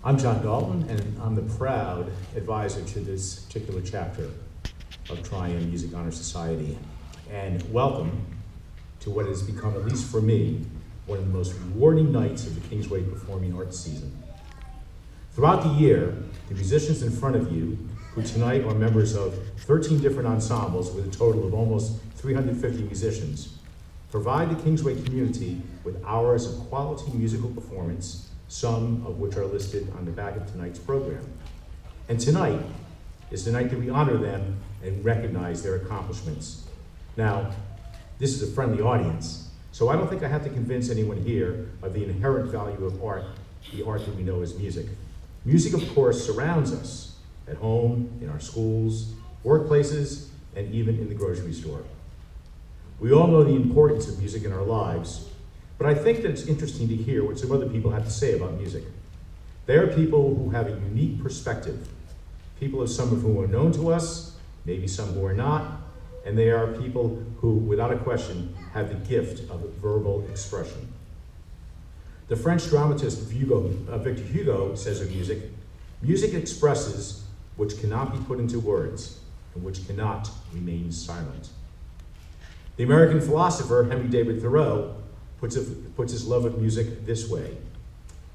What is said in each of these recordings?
I'm John Dalton, and I'm the proud advisor to this particular chapter of Tri-M Music Honor Society. And welcome to what has become, at least for me, one of the most rewarding nights of the Kingsway Performing Arts season. Throughout the year, the musicians in front of you, who tonight are members of 13 different ensembles with a total of almost 350 musicians, provide the Kingsway community with hours of quality musical performance, some of which are listed on the back of tonight's program. And tonight is the night that we honor them and recognize their accomplishments. Now, this is a friendly audience, so I don't think I have to convince anyone here of the inherent value of art, the art that we know as music. Music, of course, surrounds us at home, in our schools, workplaces, and even in the grocery store. We all know the importance of music in our lives, but I think that it's interesting to hear what some other people have to say about music. They are people who have a unique perspective, people of some of whom are known to us, maybe some who are not, and they are people who, without a question, have the gift of verbal expression. The French dramatist Victor Hugo says of music, "Music expresses which cannot be put into words and which cannot remain silent." The American philosopher Henry David Thoreau puts his love of music this way: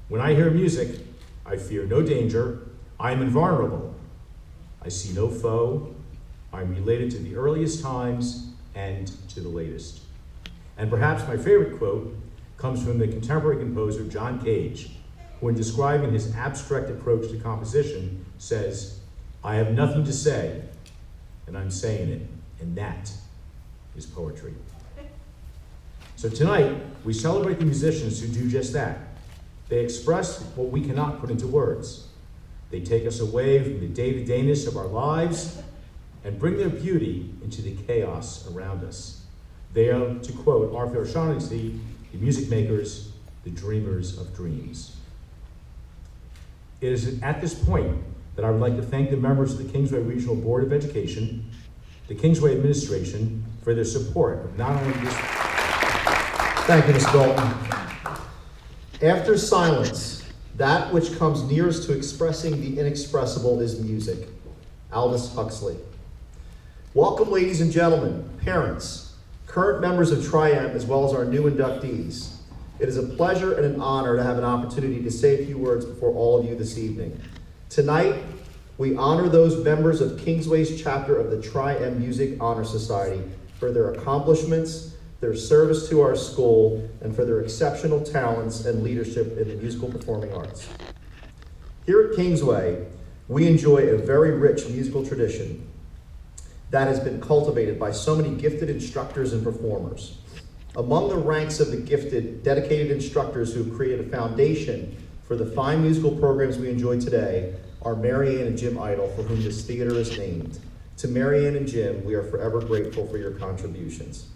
"When I hear music, I fear no danger, I am invulnerable. I see no foe, I am related to the earliest times and to the latest." And perhaps my favorite quote comes from the contemporary composer John Cage, who in describing his abstract approach to composition says, "I have nothing to say, and I'm saying it, and that is poetry." So tonight, we celebrate the musicians who do just that. They express what we cannot put into words. They take us away from the day-to-dayness of our lives and bring their beauty into the chaos around us. They are, to quote Arthur O'Shaughnessy, the music makers, the dreamers of dreams. It is at this point that I would like to thank the members of the Kingsway Regional Board of Education, the Kingsway administration, for their support of not only this. Thank you, Ms. Dalton. After silence, that which comes nearest to expressing the inexpressible is music. Aldous Huxley. Welcome, ladies and gentlemen, parents, current members of Tri-M, as well as our new inductees. It is a pleasure and an honor to have an opportunity to say a few words before all of you this evening. Tonight, we honor those members of Kingsway's chapter of the Tri-M Music Honor Society for their accomplishments, their service to our school, and for their exceptional talents and leadership in the musical performing arts. Here at Kingsway, we enjoy a very rich musical tradition that has been cultivated by so many gifted instructors and performers. Among the ranks of the gifted, dedicated instructors who have created a foundation for the fine musical programs we enjoy today are Mary Ann and Jim Idle, for whom this theater is named. To Mary Ann and Jim, we are forever grateful for your contributions.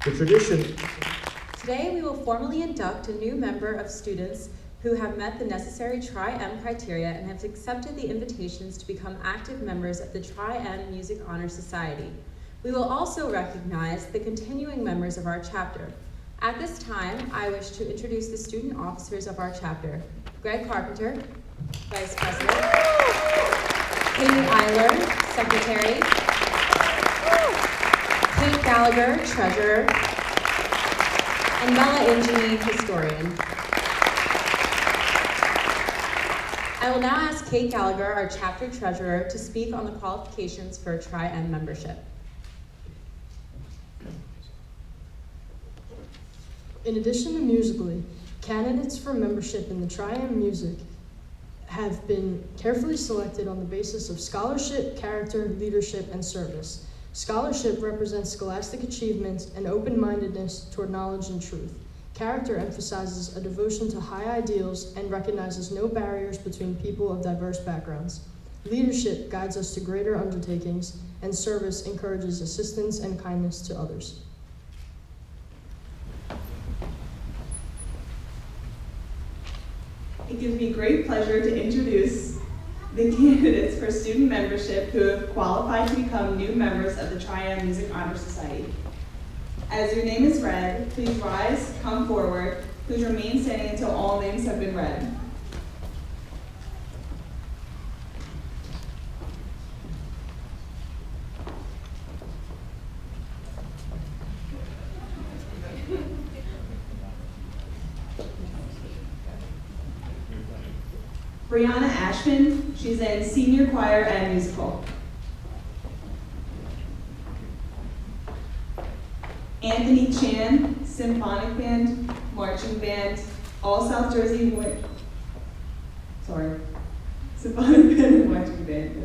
The tradition. Today we will formally induct a new member of students who have met the necessary Tri-M criteria and have accepted the invitations to become active members of the Tri-M Music Honor Society. We will also recognize the continuing members of our chapter. At this time, I wish to introduce the student officers of our chapter. Greg Carpenter, Vice President. Katie Eiler, Secretary. Kate Gallagher, Treasurer, and Mela Ingy, Historian. I will now ask Kate Gallagher, our chapter treasurer, to speak on the qualifications for Tri-M membership. In addition to musically, candidates for membership in the Tri-M Music have been carefully selected on the basis of scholarship, character, leadership, and service. Scholarship represents scholastic achievements and open-mindedness toward knowledge and truth. Character emphasizes a devotion to high ideals and recognizes no barriers between people of diverse backgrounds. Leadership guides us to greater undertakings, and service encourages assistance and kindness to others. It gives me great pleasure to introduce the candidates for student membership who have qualified to become new members of the Tri-M Music Honor Society. As your name is read, please rise, come forward. Please remain standing until all names have been read. Brianna Ashman, she's in senior choir and musical. Anthony Chan, symphonic band, marching band, all South Jersey, symphonic band and marching band.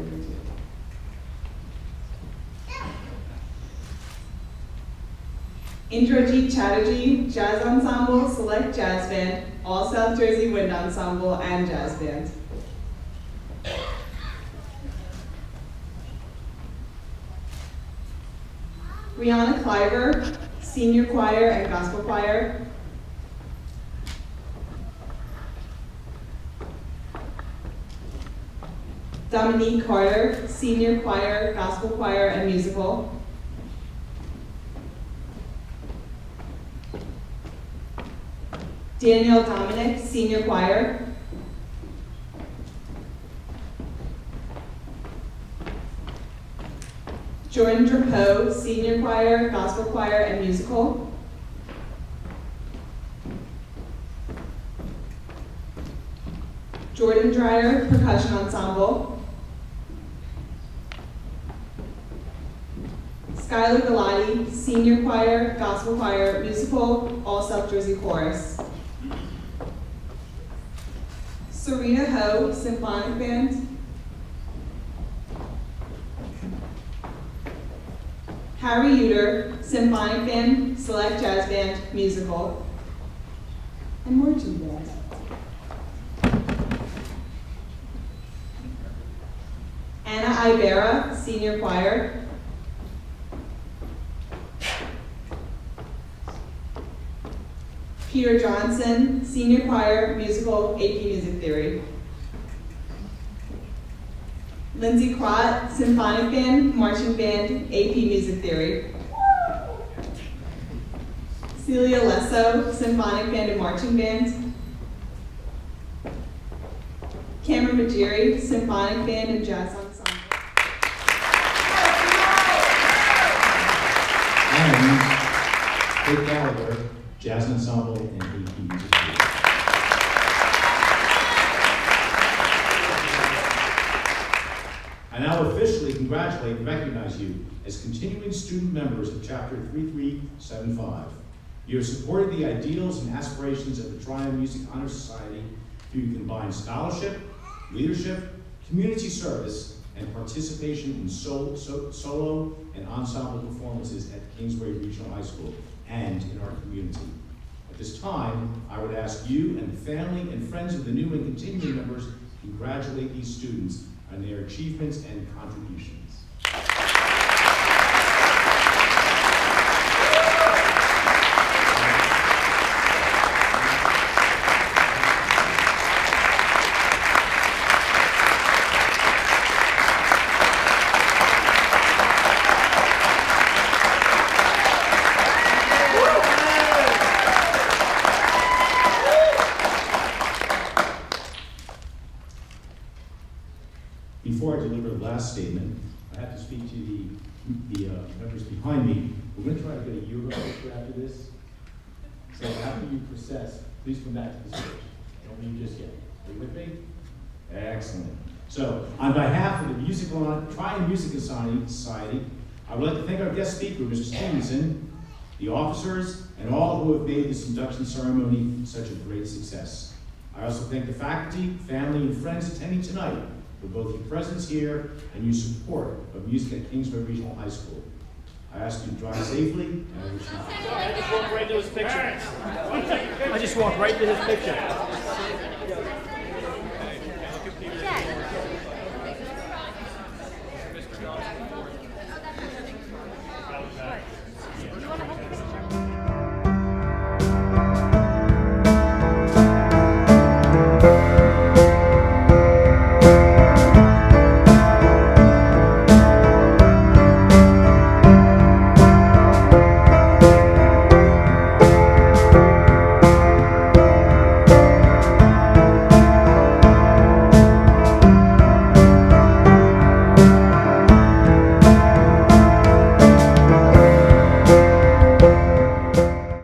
Indrajit Chatterjee, jazz ensemble, select jazz band, all South Jersey wind ensemble, and jazz band. Rihanna Cliver, senior choir and gospel choir. Dominique Carter, senior choir, gospel choir, and musical. Danielle Dominic, senior choir. Jordan Drapeau, senior choir, gospel choir, and musical. Jordan Dreyer, percussion ensemble. Skylar Galati, senior choir, gospel choir, musical, all South Jersey chorus. Serena Ho, symphonic band. Harry Uter, symphonic band, select jazz band, musical, and marching band. Anna Ibera, senior choir. Peter Johnson, senior choir, musical, AP Music Theory. Lindsay Quat, symphonic band, marching band, AP Music Theory. Celia Lesso, symphonic band and marching band. Cameron Majiri, symphonic band and jazz ensemble. And Kate Gallagher, jazz ensemble and AP music theory. I now officially congratulate and recognize you as continuing student members of Chapter 3375. You have supported the ideals and aspirations of the Triumph Music Honor Society through combined scholarship, leadership, community service, and participation in solo and ensemble performances at Kingsbury Regional High School and in our community. At this time, I would ask you and the family and friends of the new and continuing members to congratulate these students on their achievements and contributions. Before I deliver the last statement, I have to speak to the members behind me. We're going to try to get a Euro picture after this. So after you process, please come back to the stage. Don't leave just yet. Are you with me? Excellent. So, on behalf of the Triumph Music Society, I would like to thank our guest speaker, Mr. Stevenson, the officers, and all who have made this induction ceremony such a great success. I also thank the faculty, family, and friends attending tonight for both your presence here and your support of music at Kingsbury Regional High School. I ask you to drive safely, and I wish you I just walked right to his picture. I just walked right to his picture.